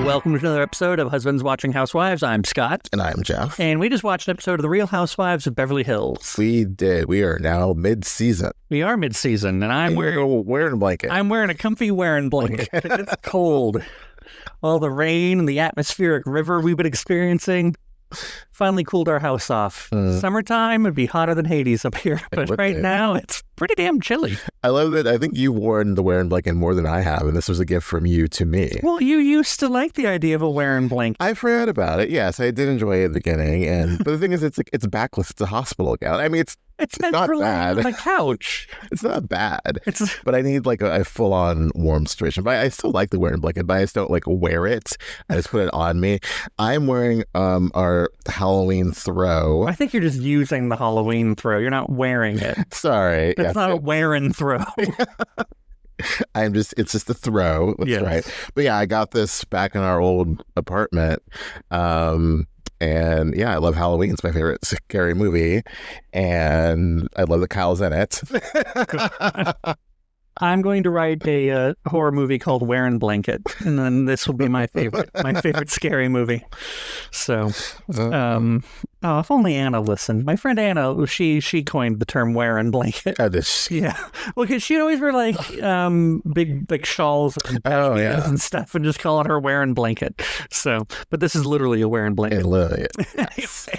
Welcome to another episode of Husbands Watching Housewives. I'm Scott. And I'm Jeff. And we just watched an episode of The Real Housewives of Beverly Hills. We did. We are now mid-season. We are mid-season, and I'm wearing a blanket. I'm wearing a comfy wearing blanket. It's cold. All the rain and the atmospheric river we've been experiencing finally cooled our house off. Summertime would be hotter than Hades up here, but right now it's pretty damn chilly. I love that. I think you've worn the wearing blanket more than I have, and this was a gift from you to me. Well, you used to like the idea of a wearing blanket. I forgot about it. Yes, I did enjoy it at the beginning, but the thing is, it's backless. It's a hospital gown. I mean, it's meant not for bad. On the couch. It's not bad. But I need like a full-on warm situation. But I still like the wearing blanket, but I just don't like wear it. I just put it on me. I'm wearing our Halloween throw. I think you're just using the Halloween throw. You're not wearing it. Sorry. It's not a wear and throw. It's just a throw. That's right. But yeah, I got this back in our old apartment. And yeah, I love Halloween. It's my favorite scary movie. And I love that Kyle's in it. I'm going to write a horror movie called Wearing Blanket, and then this will be my favorite scary movie. So, if only Anna listened. My friend Anna, she coined the term Wearing Blanket. Oh, this. Yeah. Well, because she'd always wear like big shawls and and stuff, and just call it her Wearing Blanket. So, but this is literally a Wearing Blanket. Yes.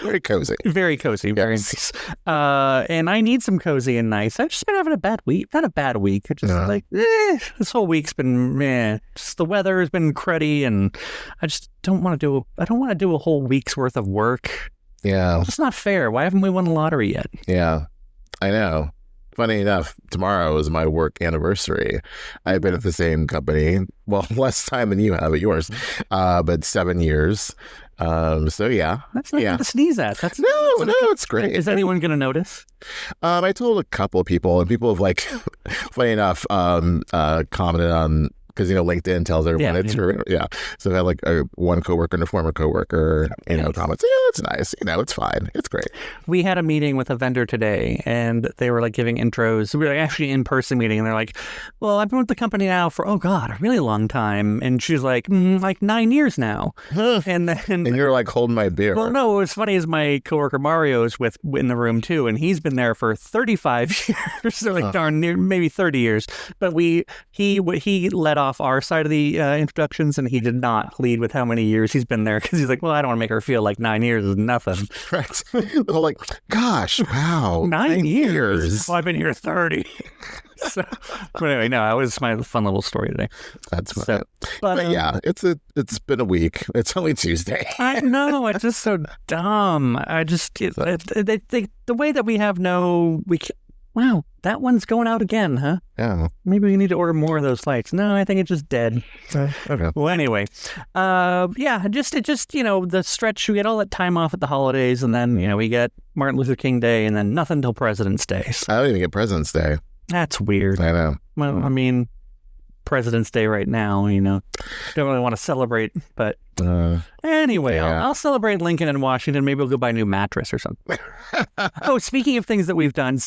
Very cozy. Very cozy. Very nice. And I need some cozy and nice. I've just been having a bad week. Not a bad week. It's just this whole week's been just the weather has been cruddy, and I just don't want to do a whole week's worth of work. Yeah. It's not fair. Why haven't we won the lottery yet? Yeah, I know. Funny enough, tomorrow is my work anniversary. I've been at the same company, well, less time than you have at yours, but 7 years. So yeah. That's nothing to sneeze at. No, it's great. Is anyone going to notice? I told a couple of people, and people have like, funny enough, commented on, because, LinkedIn tells everyone it's her. Yeah. So I had like one coworker and a former coworker, comments. Yeah, it's nice. It's fine. It's great. We had a meeting with a vendor today, and they were like giving intros. We were actually in-person meeting, and they're like, well, I've been with the company now for, a really long time. And she's like, like 9 years now. And you're like holding my beer. Well, no, what was funny is my coworker Mario is in the room too, and he's been there for 35 years. So like darn near maybe 30 years. But he led off our side of the introductions, and he did not lead with how many years he's been there, because he's like, well, I don't want to make her feel like 9 years is nothing. Right. They're like, gosh, wow. 9 years. Well, I've been here 30. So, but anyway, no, that was my fun little story today. That's fun. So, but yeah, it's been a week. It's only Tuesday. I know. It's just so dumb. I just the way that we have wow, that one's going out again, huh? Yeah. Maybe we need to order more of those lights. No, I think it's just dead. Okay. Well, anyway, just the stretch. We get all that time off at the holidays, and then we get Martin Luther King Day, and then nothing till President's Day. So I don't even get President's Day. that's weird. I know. Well, I mean, President's Day right now, don't really want to celebrate, but anyway, I'll celebrate Lincoln and Washington. Maybe we'll go buy a new mattress or something. Speaking of things that we've done,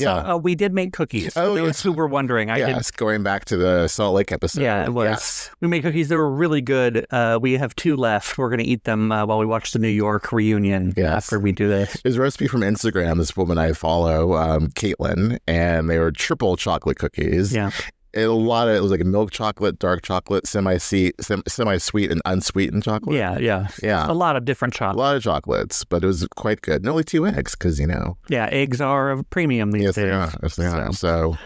we did make cookies. For those who were wondering. Going back to the Salt Lake episode. Yeah, it was. Yes. We made cookies that were really good. We have 2 left. We're going to eat them while we watch the New York reunion after we do this. There's a recipe from Instagram, this woman I follow, Caitlin, and they were triple chocolate cookies. Yeah. It was like a milk chocolate, dark chocolate, semi-sweet, and unsweetened chocolate. Yeah. A lot of different chocolates. A lot of chocolates, but it was quite good. And only 2 eggs, because, Yeah, eggs are a premium these days. Yes, they are. So...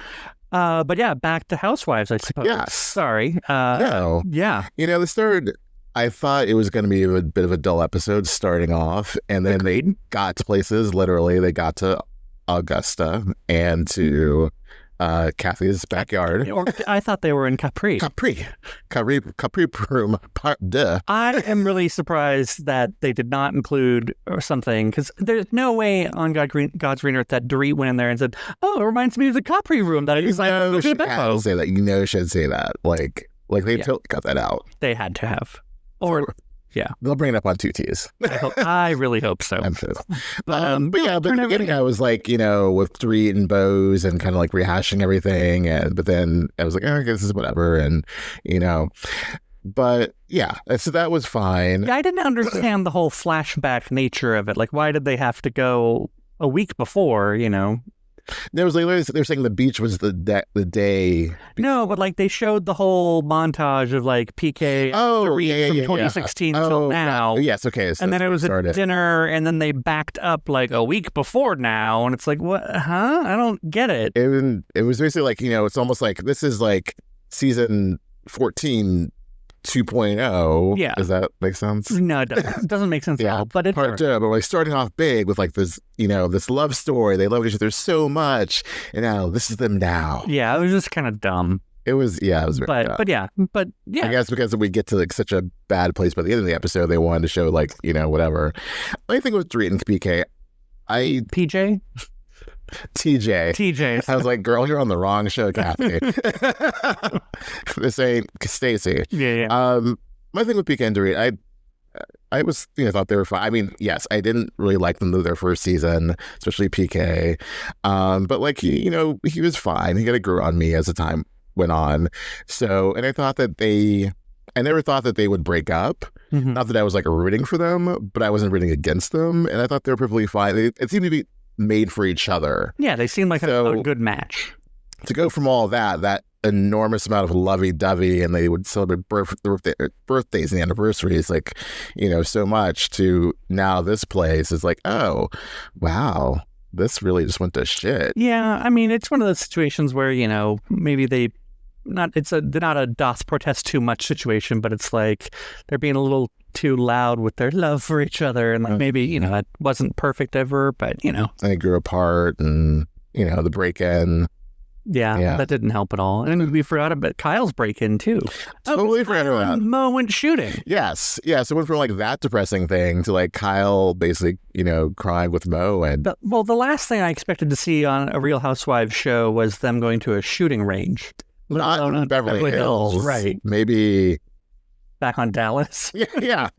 but yeah, back to Housewives, I suppose. Yeah. Sorry. No. Yeah. The third... I thought it was going to be a bit of a dull episode starting off, and then they got to places. Literally, they got to Augusta and to... Kathy's backyard. I thought they were in Capri. Capri room part deux. I am really surprised that they did not include something, because there's no way on God's green earth that Dorit went in there and said, "Oh, it reminds me of the Capri room that I designed." She had to say that. Should say that. Like they totally cut that out. They had to have, or. Yeah. They'll bring it up on 2Ts. I really hope so. I'm sure. But yeah, but in the beginning I was like, with Dorit and Bose and kind of like rehashing everything. But then I was like, I guess this is whatever. And, But yeah, so that was fine. Yeah, I didn't understand the whole flashback nature of it. Like, why did they have to go a week before, There was like, they're saying the beach was the day. No, but like they showed the whole montage of like PK from 2016 till now. Yes, okay. So and then it was a dinner, and then they backed up like a week before now, and it's like, what? Huh? I don't get it. It was basically like, it's almost like this is like season 14 2.0. Yeah. Does that make sense? No, it doesn't make sense at all. But it's part 2. But like starting off big with like this, this love story. They love each other so much, and now this is them now. Yeah, it was just kind of dumb. It was very dumb. But yeah. I guess because we get to like such a bad place by the end of the episode, they wanted to show like whatever. I think with Dorit and PK, PJ. TJ. I was like, girl, you're on the wrong show, Kathy. This ain't Stacy. Yeah. My thing with PK and Dorit, I was, thought they were fine. I mean, yes, I didn't really like them their first season, especially PK. But like, he was fine. He kind of grew on me as the time went on. So, and I never thought that they would break up. Mm-hmm. Not that I was like rooting for them, but I wasn't rooting against them. And I thought they were perfectly fine. It seemed to be made for each other. Yeah, they seemed like a good match. To go from all that enormous amount of lovey-dovey, and they would celebrate birthdays and anniversaries, like, so much, to now this place is like, oh, wow, this really just went to shit. Yeah, I mean, it's one of those situations where, maybe they're not a doth protest too much situation, but it's like they're being a little too loud with their love for each other, and like maybe that wasn't perfect ever, but they grew apart, and the break-in. Yeah, that didn't help at all. And we forgot about Kyle's break-in too. Totally forgot about that. Mo went shooting. Yes, so it went from like that depressing thing to like Kyle basically crying with Mo. And the last thing I expected to see on a Real Housewives show was them going to a shooting range. Not Beverly Hills, right? Maybe back on Dallas. Yeah.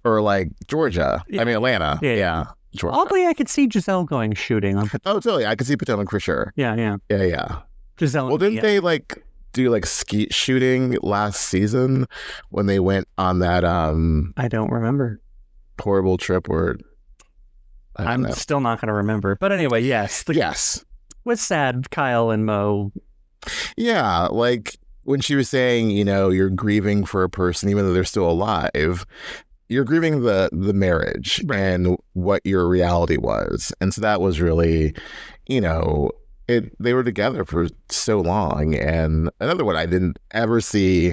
Or like Georgia. Yeah. I mean Atlanta. Yeah. Georgia. Oddly, I could see Giselle going shooting on Potomac. Oh, totally. I could see Potomac for sure. Yeah. Giselle. Well, didn't they like do like skeet shooting last season when they went on that I don't remember. Horrible trip where I'm still not going to remember. But anyway, yes. Yes. Was sad, Kyle and Mo. Yeah, like when she was saying, you're grieving for a person even though they're still alive. You're grieving the marriage and what your reality was. And so that was really, they were together for so long. And another one, I didn't ever see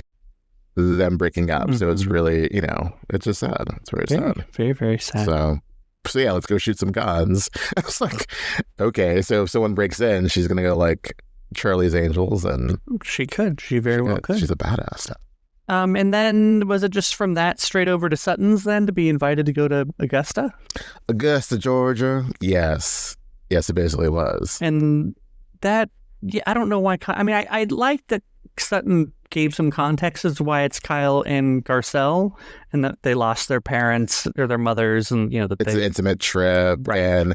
them breaking up. Mm-hmm. So it's really, it's just sad. It's very sad. Very, very sad. So yeah, let's go shoot some guns. I was like, okay, so if someone breaks in, she's going to go like Charlie's Angels. And she very well could. She's a badass. And then was it just from that straight over to Sutton's then to be invited to go to Augusta? Augusta, Georgia. Yes, it basically was. And that, I don't know why. I mean, I like that Sutton gave some context as to why it's Kyle and Garcelle, and that they lost their parents or their mothers, and that it's an intimate trip. Right. And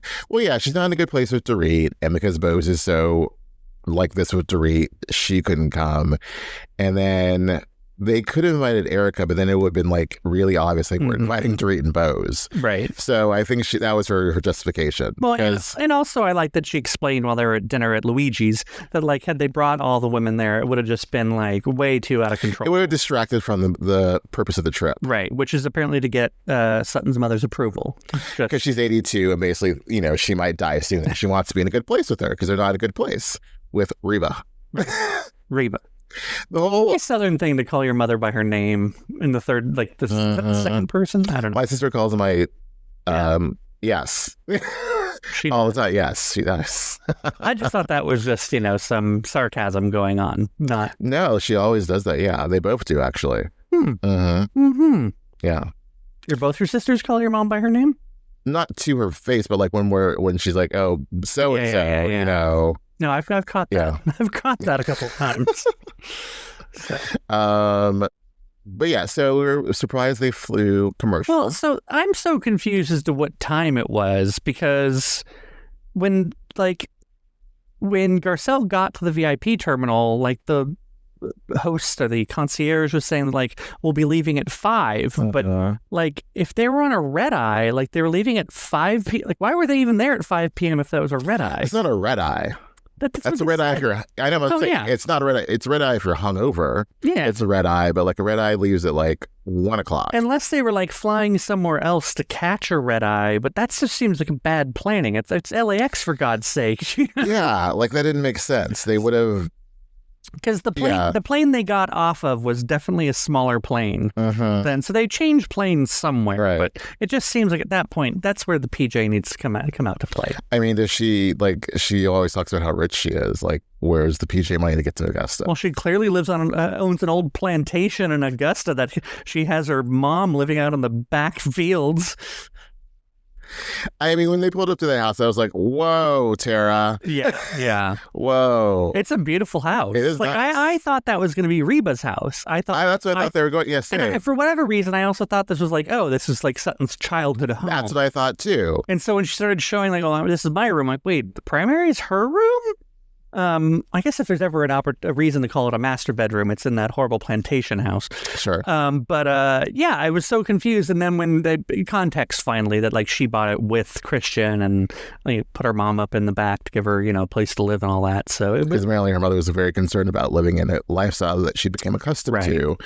she's not in a good place with Dorit, and because Bose is so like this with Dorit, she couldn't come, and then they could have invited Erika, but then it would have been like really obvious like we're inviting Dorit and Bose. Right. So I think that was her justification. Well, and also I like that she explained while they were at dinner at Luigi's that like had they brought all the women there, it would have just been like way too out of control. It would have distracted from the purpose of the trip. Right, which is apparently to get Sutton's mother's approval. Because she's 82 and basically, she might die soon. And she wants to be in a good place with her because they're not in a good place with Reba. Reba. The whole Southern thing to call your mother by her name in the third, like the second person. I don't know. My sister calls him yes. She all the time. Yes, she does. I just thought that was just some sarcasm going on. No, she always does that. Yeah, they both do actually. Yeah. Both your sisters call your mom by her name? Not to her face, but like when she's like, oh, so and so, No, I've caught that. Yeah. I've caught that a couple times. But yeah, so we were surprised they flew commercial. Well, so I'm so confused as to what time it was because when Garcelle got to the VIP terminal, like the host or the concierge was saying, like, we'll be leaving at 5. But, like, if they were on a red eye, like, they were leaving at 5 p.m. Like, why were they even there at 5 p.m. if that was a red eye? It's not a red eye. That's a red eye if you're... I know, it's not a red eye. It's a red eye if you're hungover. Yeah. It's a red eye, but, like, a red eye leaves at, like, 1 o'clock. Unless they were, like, flying somewhere else to catch a red eye, but that just seems like a bad planning. It's LAX, for God's sake. Yeah, like, that didn't make sense. They would have... Because the plane they got off of was definitely a smaller plane. Then, so they changed planes somewhere. Right. But it just seems like at that point, that's where the PJ needs to come out to play. I mean, she always talks about how rich she is. Like, where's the PJ money to get to Augusta? Well, she clearly owns an old plantation in Augusta that she has her mom living out in the back fields. I mean, when they pulled up to the house, I was like, whoa, Tara. Yeah. Whoa. It's a beautiful house. It is like, nice. I thought that was going to be Reba's house. That's what I thought they were going. Yes, and for whatever reason, I also thought this was like, this is like Sutton's childhood home. That's what I thought too. And so when she started showing, like, oh, this is my room, I'm like, wait, the primary is her room? I guess if there's ever a reason to call it a master bedroom, it's in that horrible plantation house. Sure. But I was so confused. And then when the context finally that, like, she bought it with Christian and, like, put her mom up in the back to give her, a place to live and all that. So because apparently her mother was very concerned about living in a lifestyle that she became accustomed to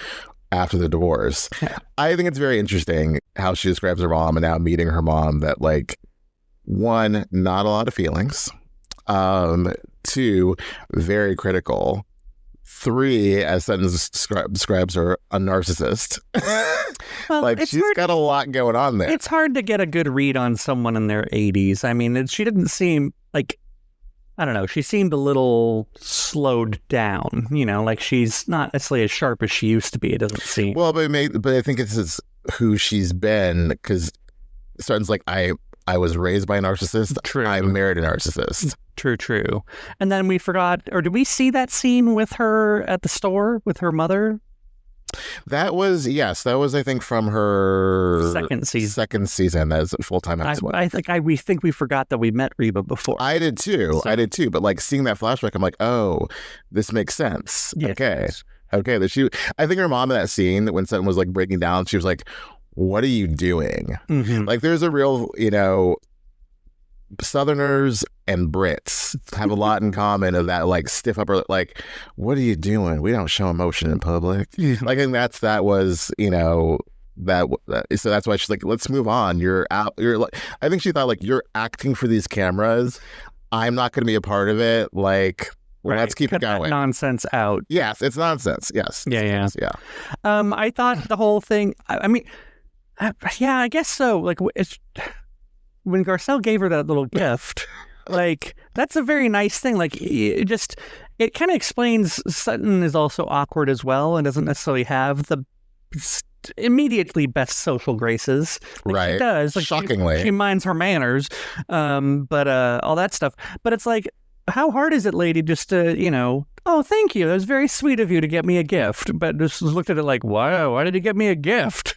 after the divorce. Yeah. I think it's very interesting how she describes her mom and now meeting her mom that, like, 1, not a lot of feelings. 2, very critical. 3, as Sutton describes her, a narcissist. Well, like, she's got a lot going on there. It's hard to get a good read on someone in their 80s. I mean, she didn't seem like, I don't know, she seemed a little slowed down, like she's not necessarily as sharp as she used to be, it doesn't seem. Well, but I think it's who she's been, because Sutton's like, I was raised by a narcissist. True. I married a narcissist. True. And then we forgot, or did we see that scene with her at the store with her mother? That was, I think, from her second season as a full-time housewife. We think we forgot that we met Reba before. I did too. But, like, seeing that flashback, I'm like, oh, this makes sense. Yes. Okay. I think her mom in that scene, when Sutton was, like, breaking down, she was like, what are you doing? Mm-hmm. Like, there's a real, Southerners and Brits have a lot in common of that, like, stiff upper, like, what are you doing? We don't show emotion in public. Like, I think that was, so that's why she's like, let's move on. You're out. You're like, I think she thought, like, you're acting for these cameras. I'm not going to be a part of it. Like, let's keep it going. That nonsense out. Yes, it's nonsense. Yes. Yeah. I thought the whole thing, I guess so. Like, when Garcelle gave her that little gift, like, that's a very nice thing. Like, it kind of explains Sutton is also awkward as well and doesn't necessarily have the immediately best social graces. Like, right. She does. Like, shockingly. She minds her manners, but all that stuff. But it's like, how hard is it, lady, just to, oh, thank you. That was very sweet of you to get me a gift. But just looked at it like, wow, why did you get me a gift?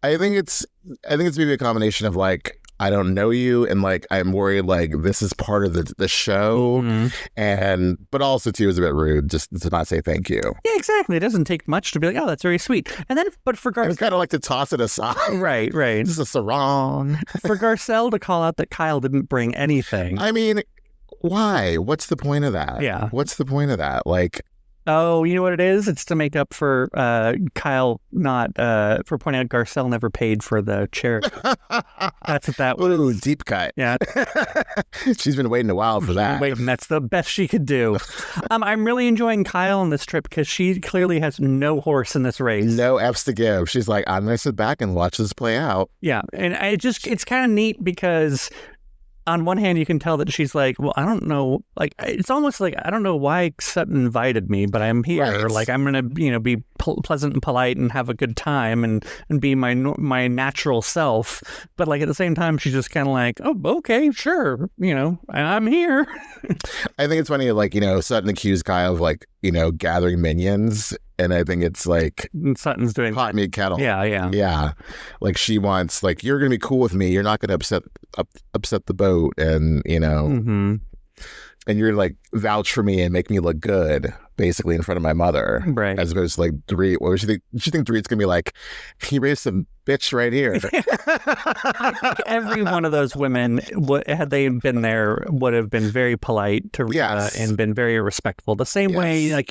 I think it's maybe a combination of, like, I don't know you, and, like, I'm worried, like, this is part of the show, but also too is a bit rude just to not say thank you. Yeah, exactly. It doesn't take much to be like, oh, that's very sweet. And then, but for Garcelle, I kind of like to toss it aside. Right. This is a sarong. For Garcelle to call out that Kyle didn't bring anything. I mean, why? What's the point of that? Yeah. What's the point of that? Like, oh, you know what it is? It's to make up for Kyle for pointing out Garcelle never paid for the charity. That's what that was. Ooh, deep cut. Yeah. She's been waiting a while for that. That's the best she could do. I'm really enjoying Kyle on this trip because she clearly has no horse in this race. No F's to give. She's like, I'm going to sit back and watch this play out. Yeah. And it's kind of neat because on one hand, you can tell that she's like, well, I don't know. Like, it's almost like, I don't know why Sutton invited me, but I'm here. Right. Like, I'm going to, be pleasant and polite and have a good time and be my natural self. But, like, at the same time, she's just kind of like, oh, okay, sure. I'm here. I think it's funny, like, Sutton accused Kyle of, like, gathering minions. And I think it's like Sutton's doing pot meat kettle. Yeah. Like, she wants, like, you're gonna be cool with me. You're not gonna upset the boat, and Mm-hmm. and you're like vouch for me and make me look good, basically in front of my mother, right? As opposed to like Dorit. What would she think? She think Dorit's gonna be like, can you raise some bitch right here? Every one of those women, had they been there, would have been very polite to Reba and been very respectful. The same way, like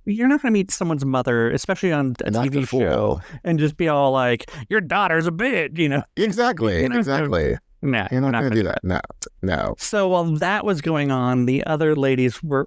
you're not going to meet someone's mother, especially on a TV show, and just be all like, "Your daughter's a bitch," you know? Exactly. Exactly. No, you're not going to do that. No. So while that was going on, the other ladies were,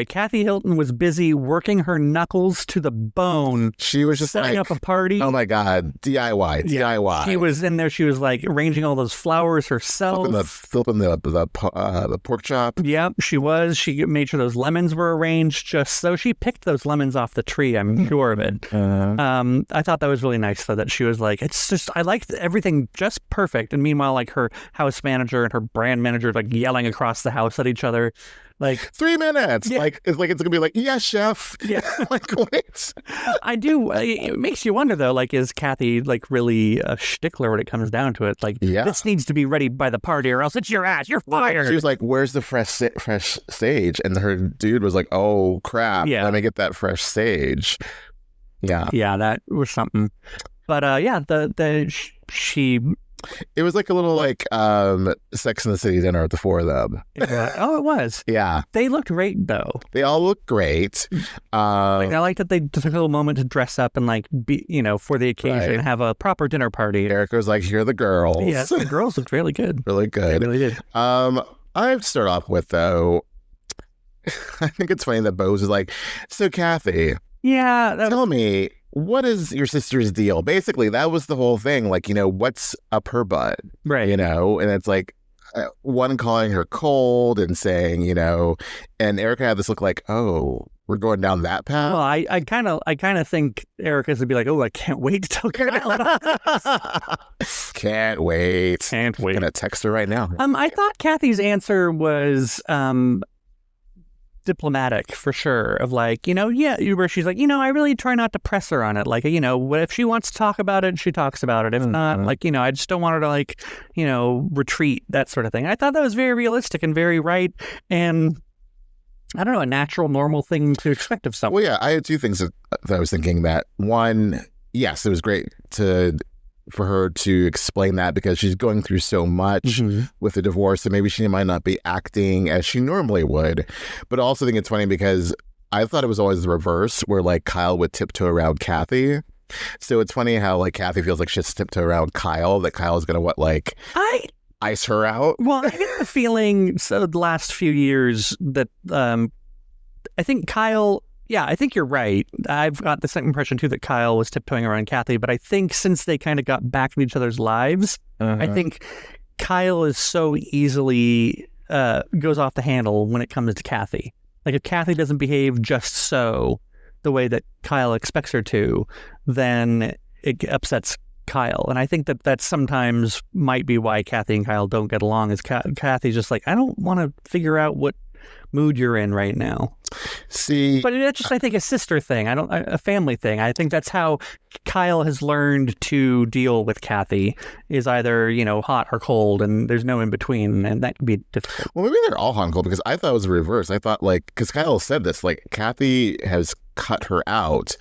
Kathy Hilton was busy working her knuckles to the bone. She was just setting up a party. Oh my God. DIY. She was in there. She was like arranging all those flowers herself. Flipping the pork chop. Yep, she was. She made sure those lemons were arranged just so. She picked those lemons off the tree, I'm sure of it. I thought that was really nice, though, that she was like, it's just, I liked everything just perfect. And meanwhile, like her house manager and her brand manager like yelling across the house at each other, like 3 minutes. Yeah. It's gonna be like, yes, chef. Yeah. Like, wait. I do. It makes you wonder though, like, is Kathy like really a stickler when it comes down to it? Like, this needs to be ready by the party or else it's your ass. You're fired. She was like, where's the fresh sage? And her dude was like, oh crap. Yeah. Let me get that fresh sage. Yeah. Yeah, that was something. But she. It was like a little like Sex and the City dinner at the four of them. Oh, it was. Yeah. They looked great though. They all look great. I like that they took a little moment to dress up and like be, for the occasion and have a proper dinner party. Erika was like, here are the girls. Yeah, the girls looked really good. Really good. They really did. I have to start off with though, I think it's funny that Bose is like, so Kathy. Yeah. Tell me, what is your sister's deal? Basically, that was the whole thing. Like, what's up her butt? Right. And it's like one calling her cold and saying, and Erika had this look like, oh, we're going down that path. Well, I kind of think Erika's would be like, oh, I can't wait to tell Kyle. Can't wait. I'm gonna text her right now. I thought Kathy's answer was diplomatic for sure, of like, where she's like, I really try not to press her on it. Like, if she wants to talk about it, she talks about it. If not, like, I just don't want her to like, retreat, that sort of thing. I thought that was very realistic and very right. And I don't know, a natural, normal thing to expect of someone. Well, yeah, I had two things that I was thinking that. One, yes, it was great for her to explain that because she's going through so much with the divorce, and maybe she might not be acting as she normally would. But I also think it's funny because I thought it was always the reverse, where like Kyle would tiptoe around Kathy. So it's funny how like Kathy feels like she has to tiptoe around Kyle, that Kyle's gonna ice her out. Well, I get the feeling the last few years that I think Kyle. Yeah, I think you're right. I've got the same impression, too, that Kyle was tiptoeing around Kathy. But I think since they kind of got back in each other's lives, I think Kyle is so easily goes off the handle when it comes to Kathy. Like, if Kathy doesn't behave just so, the way that Kyle expects her to, then it upsets Kyle. And I think that sometimes might be why Kathy and Kyle don't get along, is Kathy's just like, I don't want to figure out what mood you're in right now. See, but it's just, I think, a sister thing. A family thing. I think that's how Kyle has learned to deal with Kathy, is either hot or cold, and there's no in between, and that can be difficult. Well, maybe they're all hot and cold, because I thought it was the reverse. I thought because Kyle said this, like Kathy has cut her out.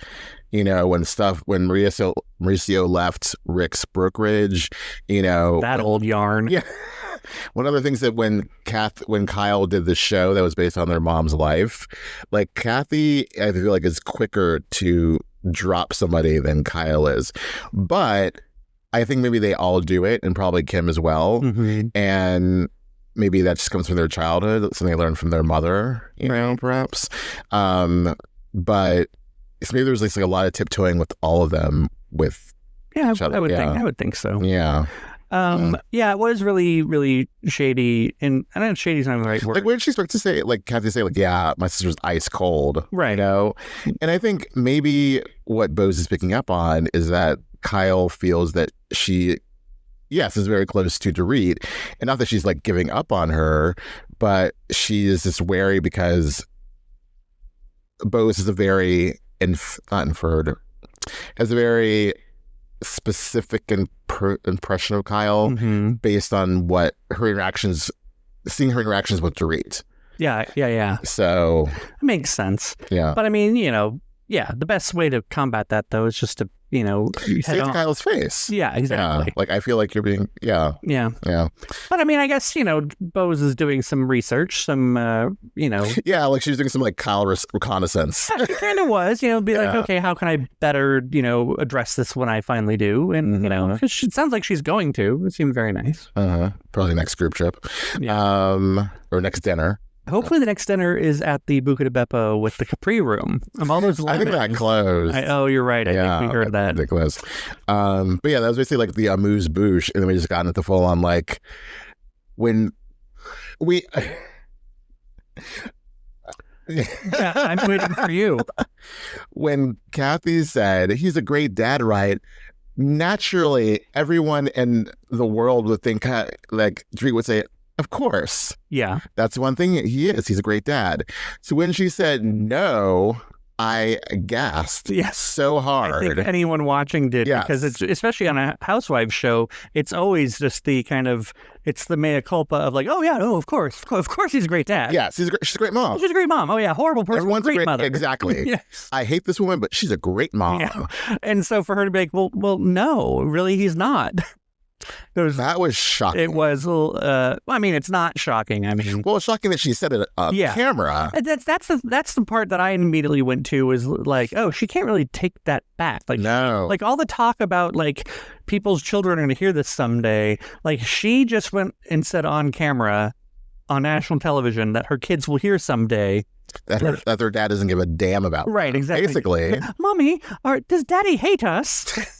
When Mauricio left Rick's brokerage, that old yarn. Yeah. One of the things that when Kyle did the show that was based on their mom's life, like Kathy, I feel like is quicker to drop somebody than Kyle is. But I think maybe they all do it, and probably Kim as well. And maybe that just comes from their childhood, something they learned from their mother, perhaps. But maybe there's like a lot of tiptoeing with all of them with each other. I would think so. Yeah. Yeah, it was really, really shady, and I don't know, shady's not the right word. Like, what did she expect to say? Like, Kathy say, like, yeah, my sister's ice cold, right? And I think maybe what Bose is picking up on is that Kyle feels that she, is very close to Dorit, and not that she's like giving up on her, but she is just wary because Bose is a very has a very specific impression of Kyle based on what seeing her interactions with Dorit. Yeah. So it makes sense. Yeah. But I mean, the best way to combat that though is just to, say it to Kyle's face. Yeah, exactly. Yeah. Like I feel like you're being Yeah. But I mean, I guess, Bose is doing some research, some Yeah, like she's doing some like Kyle reconnaissance. Yeah, she kind of was, be like, okay, how can I better, address this when I finally do? And, because it sounds like she's going to. It seemed very nice. Probably next group trip. Yeah. Or next dinner. Hopefully the next dinner is at the Buca de Beppo with the Capri room. All those I think that closed. You're right. I think we heard that. They closed. But yeah, that was basically like the amuse bouche. And then we just got into full on like when we... Yeah, I'm waiting for you. When Kathy said, he's a great dad, right? Naturally, everyone in the world would think, like, Dorit would say, of course. Yeah. That's one thing he is. He's a great dad. So when she said no, I gasped so hard. I think anyone watching did, because it's, especially on a Housewives show, it's always just the kind of, it's the mea culpa of like, oh yeah, no, of course he's a great dad. Yes, she's a great mom. She's a great mom. Oh yeah, horrible person. Everyone's great mother. Exactly. Yes. I hate this woman, but she's a great mom. Yeah. And so for her to be like, well, no, really, he's not. That was shocking. It was a little, I mean, it's not shocking. I mean, well, it's shocking that she said it on camera. That's the part that I immediately went to, was like, oh, she can't really take that back. Like, no, like all the talk about like people's children are going to hear this someday. Like she just went and said on camera, on national television, that her kids will hear someday. That their dad doesn't give a damn about. Right, exactly. Basically, Mommy, does Daddy hate us?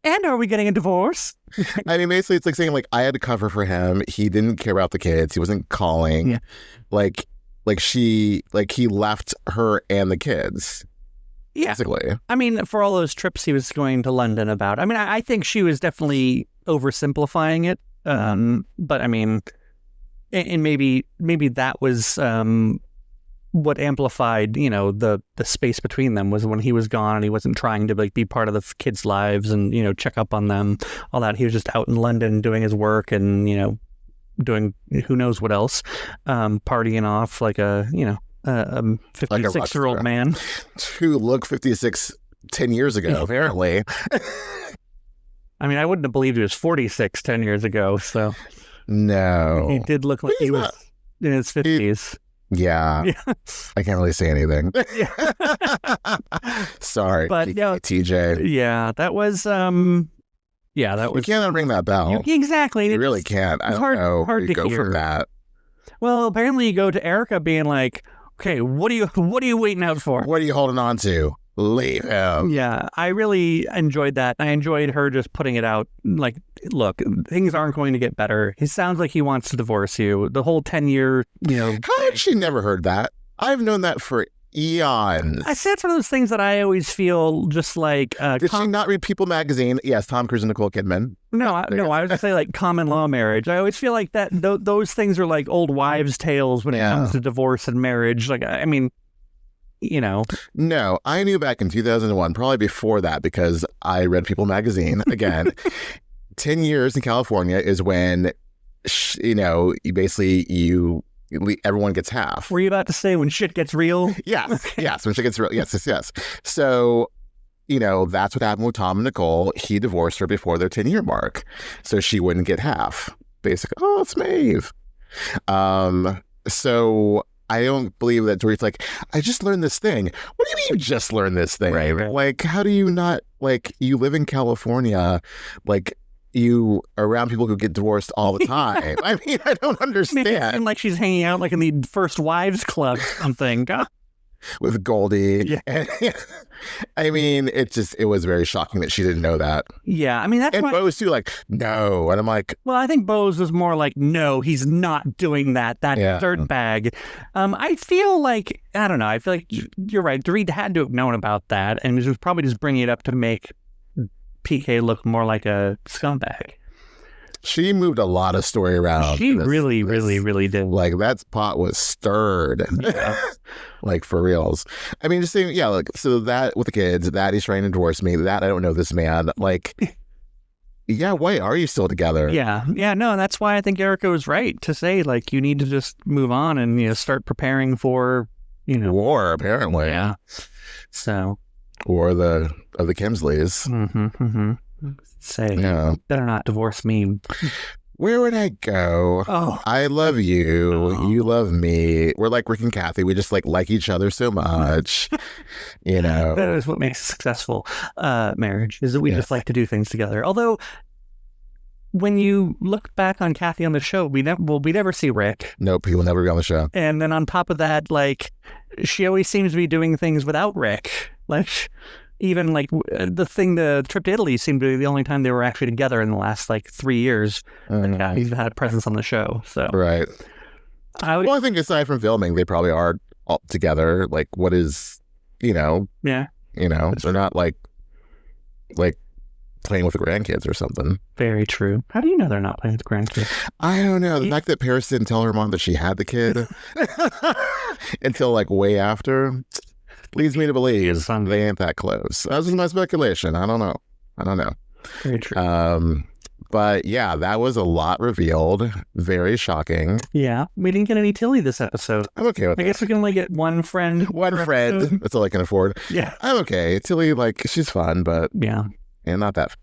And are we getting a divorce? I mean, basically, it's like saying, like, I had to cover for him. He didn't care about the kids. He wasn't calling. Yeah. Like he left her and the kids. Yeah. Basically. I mean, for all those trips he was going to London about. I mean, I think she was definitely oversimplifying it. But I mean, and maybe that was what amplified, the space between them, was when he was gone and he wasn't trying to like be part of the kids' lives and, check up on them, all that. He was just out in London doing his work and, doing who knows what else, partying off like a 56-year-old man. Who looked 56 10 years ago, apparently. I mean, I wouldn't have believed he was 46 10 years ago, so. No. He did look like he was in his 50s. Yeah. I can't really say anything. Sorry, but TJ. Yeah, that was that was. You can't ring that bell. Exactly. You really can't. I don't know. Hard to go hear from that. Well, apparently you go to Erika being like, okay, what are you waiting out for? What are you holding on to? Leave him. Yeah, I really enjoyed that. I enjoyed her just putting it out. Like, look, things aren't going to get better. It sounds like he wants to divorce you. The whole 10-year, How had she never heard that? I've known that for eons. I say it's one of those things that I always feel just like. Did she not read People magazine? Yes, Tom Cruise and Nicole Kidman. No, I was going to say like common law marriage. I always feel like that those things are like old wives' tales when it comes to divorce and marriage. Like, I mean. No, I knew back in 2001, probably before that, because I read People magazine again. 10 years in California is when, everyone gets half. Were you about to say when shit gets real? Yes. Okay. Yes. When shit gets real. Yes. So, that's what happened with Tom and Nicole. He divorced her before their 10-year mark. So she wouldn't get half. Basically, oh, it's Maeve. So I don't believe that Dorit's like, I just learned this thing. What do you mean you just learned this thing? Right. Like, how do you not, like, you live in California, like, you are around people who get divorced all the time. I mean, I don't understand. It seems like she's hanging out like in the First Wives Club or something. God. With Goldie. Yeah. And, I mean, it was very shocking that she didn't know that. Yeah, I mean, that's and Bose too, like, no. And I'm like, well, I think Bose was more like, no, he's not doing that dirtbag. I feel like, I don't know, I feel like you're right. Dorit had to have known about that and was probably just bringing it up to make PK look more like a scumbag. She moved a lot of story around. She really did. Like, that pot was stirred. Yeah. Like, for reals. I mean, just saying, like, so that with the kids, that he's trying to divorce me, that I don't know this man. Like, yeah, why are you still together? Yeah. No, that's why I think Erika was right to say, like, you need to just move on and start preparing for war, apparently. Yeah. So or of the Kimsleys. Say, better not divorce me. Where would I go? Oh, I love you. You love me. We're like Rick and Kathy. We just like each other so much. That is what makes a successful marriage, is that we just like to do things together. Although, when you look back on Kathy on the show, we never see Rick. Nope, he will never be on the show. And then on top of that, like, she always seems to be doing things without Rick. Like, even like the trip to Italy seemed to be the only time they were actually together in the last like 3 years. Kathy's had a presence on the show. So right. I think aside from filming, they probably are all together. Like, what is, Yeah. They're not like playing with the grandkids or something. Very true. How do you know they're not playing with the grandkids? I don't know. The fact that Paris didn't tell her mom that she had the kid until like way after leads me to believe they ain't that close. That's just my speculation. I don't know. Very true. But yeah, that was a lot revealed. Very shocking. Yeah. We didn't get any Tilly this episode. I'm okay with that. I guess we can only get one friend. One friend. That's all I can afford. Yeah. I'm okay. Tilly, like, she's fun, but yeah. And not that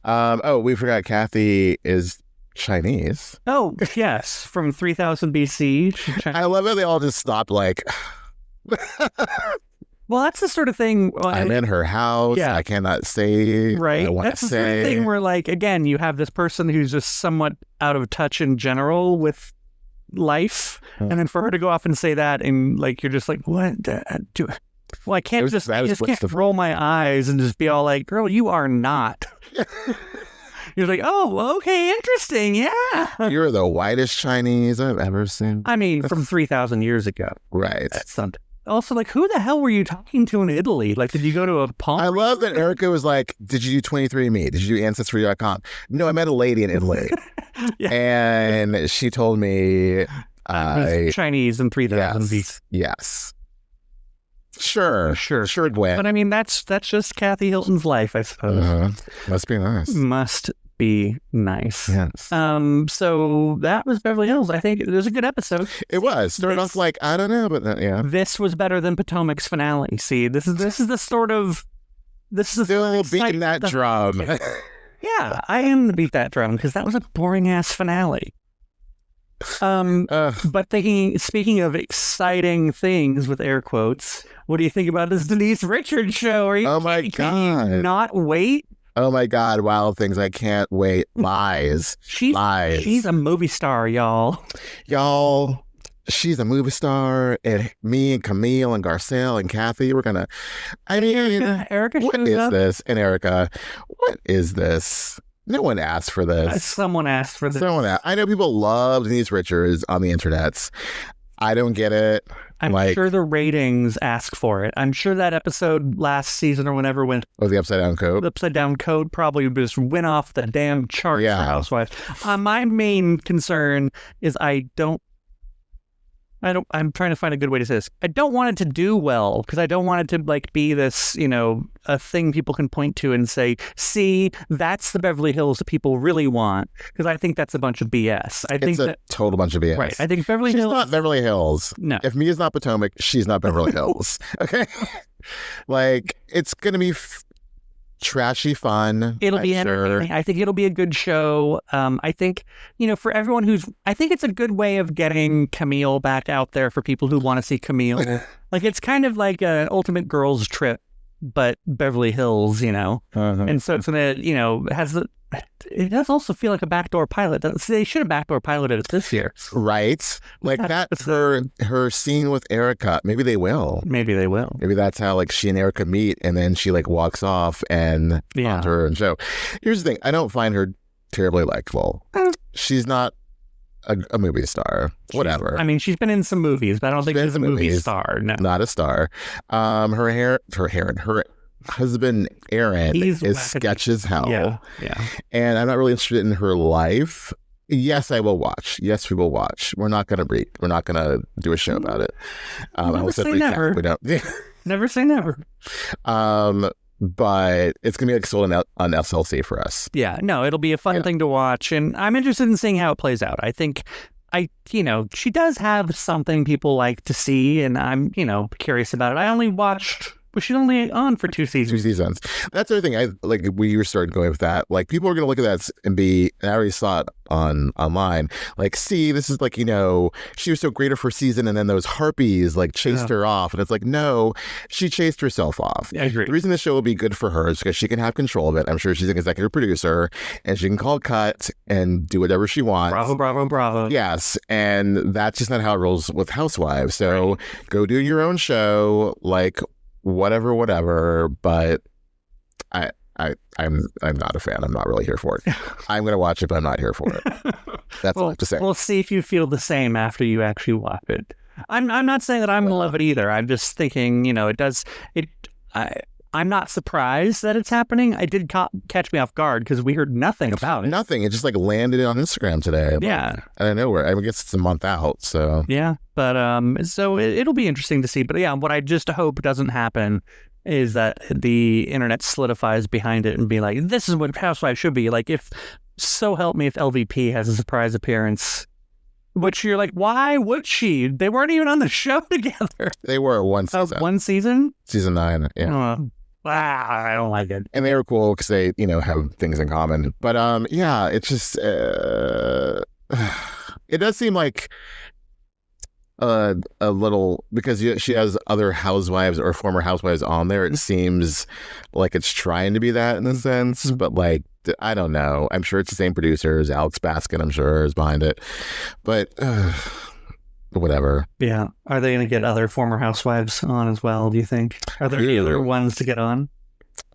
fun. We forgot Kathy is Chinese. Oh, yes. From 3000 BC. I love how they all just stopped like... Well, that's the sort of thing... I'm in her house. Yeah. I cannot say... Right. I want that's to the sort of thing where, like, again, you have this person who's just somewhat out of touch in general with life. And then for her to go off and say that, and, like, you're just like, what? Well, I can't can't roll my eyes and just be all like, girl, you are not. You're like, oh, okay, interesting, yeah. You're the whitest Chinese I've ever seen. I mean, from 3,000 years ago. Right. That's something. Also, like, who the hell were you talking to in Italy? Like, did you go to a palm? I love that Erika was like, did you do 23andMe? Did you do Ancestry.com? No, I met a lady in Italy. Yeah. And she told me... Chinese in 3,000 BC. Yes. Sure, Gwen. But I mean, that's just Kathy Hilton's life, I suppose. Must be nice. Must be nice. Yes. So that was Beverly Hills. I think it was a good episode. It was. Started off like, I don't know, but yeah. This was better than Potomac's finale. See, this is the sort of still beating that drum. Yeah, I am to beat that drum because that was a boring ass finale. But speaking of exciting things with air quotes, what do you think about this Denise Richards show? Oh my God. Can you not wait? Oh my God, Wild Things, I can't wait. Lies. Lies. She's a movie star, y'all. Y'all, she's a movie star, and me and Camille and Garcelle and Kathy, we're gonna, I mean, Erika, what is this? And Erika, what is this? No one asked for this. Someone asked for this. I know people love Denise Richards on the internets. I don't get it. I'm sure the ratings ask for it. I'm sure that episode last season or whenever went... Oh, the Upside Down Code? The Upside Down Code probably just went off the damn charts for Housewives. My main concern is I'm trying to find a good way to say this. I don't want it to do well because I don't want it to like be this, a thing people can point to and say, see, that's the Beverly Hills that people really want. Because I think that's a bunch of BS. It's a total bunch of BS. Right. I think Beverly Hills... She's not Beverly Hills. No. If Mia's not Potomac, she's not Beverly Hills. Okay? Like, it's going to be... trashy fun. It'll be entertaining. I think it'll be a good show. I think, for everyone I think it's a good way of getting Camille back out there for people who want to see Camille. Like, it's kind of like an ultimate girls trip, but Beverly Hills, And so it's going to, it does also feel like a backdoor pilot. They should have backdoor piloted it this year. Right. Like that's her scene with Erika. Maybe they will. Maybe that's how like she and Erika meet and then she like walks off and onto her and show. Here's the thing. I don't find her terribly likable. She's not a movie star. Whatever. I mean, she's been in some movies, but I don't think she's a movie star. No. Not a star. Her husband Aaron is sketch as hell. Yeah. And I'm not really interested in her life. Yes, I will watch. Yes, we will watch. We're not gonna do a show about it. Never say never. We don't. Never say never. but it's gonna be like sold on SLC for us. Yeah, no, it'll be a fun thing to watch, and I'm interested in seeing how it plays out. I think she does have something people like to see, and I'm, curious about it. But she's only on for 2 seasons. 2 seasons. That's the other thing. We were starting going with that. Like, people are going to look at that and I already saw it online. Like, see, this is like, she was so great her first season, and then those harpies chased her off. And it's like, no, she chased herself off. I agree. The reason this show will be good for her is because she can have control of it. I'm sure she's an executive producer, and she can call cut and do whatever she wants. Bravo, bravo, bravo. Yes. And that's just not how it rolls with Housewives. So go do your own show, whatever, but I'm not a fan. I'm not really here for it. I'm going to watch it, but I'm not here for it. That's all I have to say. We'll see if you feel the same after you actually watch it. I'm not saying that I'm going to love it either. I'm just thinking, I'm not surprised that it's happening. It did catch me off guard because we heard nothing about it. Nothing. It just landed on Instagram today. Yeah. Out of nowhere. I guess it's a month out. So yeah, but so it'll be interesting to see. But yeah, what I just hope doesn't happen is that the internet solidifies behind it and be like, this is what Housewives should be. Like, if LVP has a surprise appearance, which you're like, why would she? They weren't even on the show together. They were one season. One season? Season 9. Yeah. I don't like it. And they were cool because they, have things in common. But yeah, it's just it does seem like a little, because she has other housewives or former housewives on there. It seems like it's trying to be that in a sense, but I don't know. I'm sure it's the same producers. Alex Baskin, I'm sure, is behind it. But whatever. Yeah. Are they going to get other former housewives on as well, do you think? Are there any other ones to get on?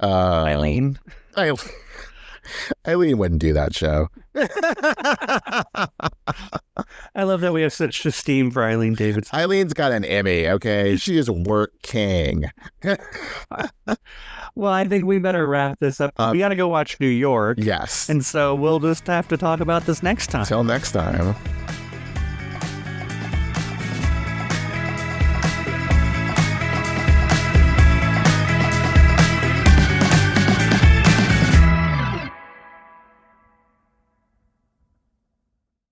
Eileen? Eileen wouldn't do that show. I love that we have such esteem for Eileen Davidson. Eileen's got an Emmy, okay? She is working. Well, I think we better wrap this up. We got to go watch New York. Yes. And so we'll just have to talk about this next time. Till next time.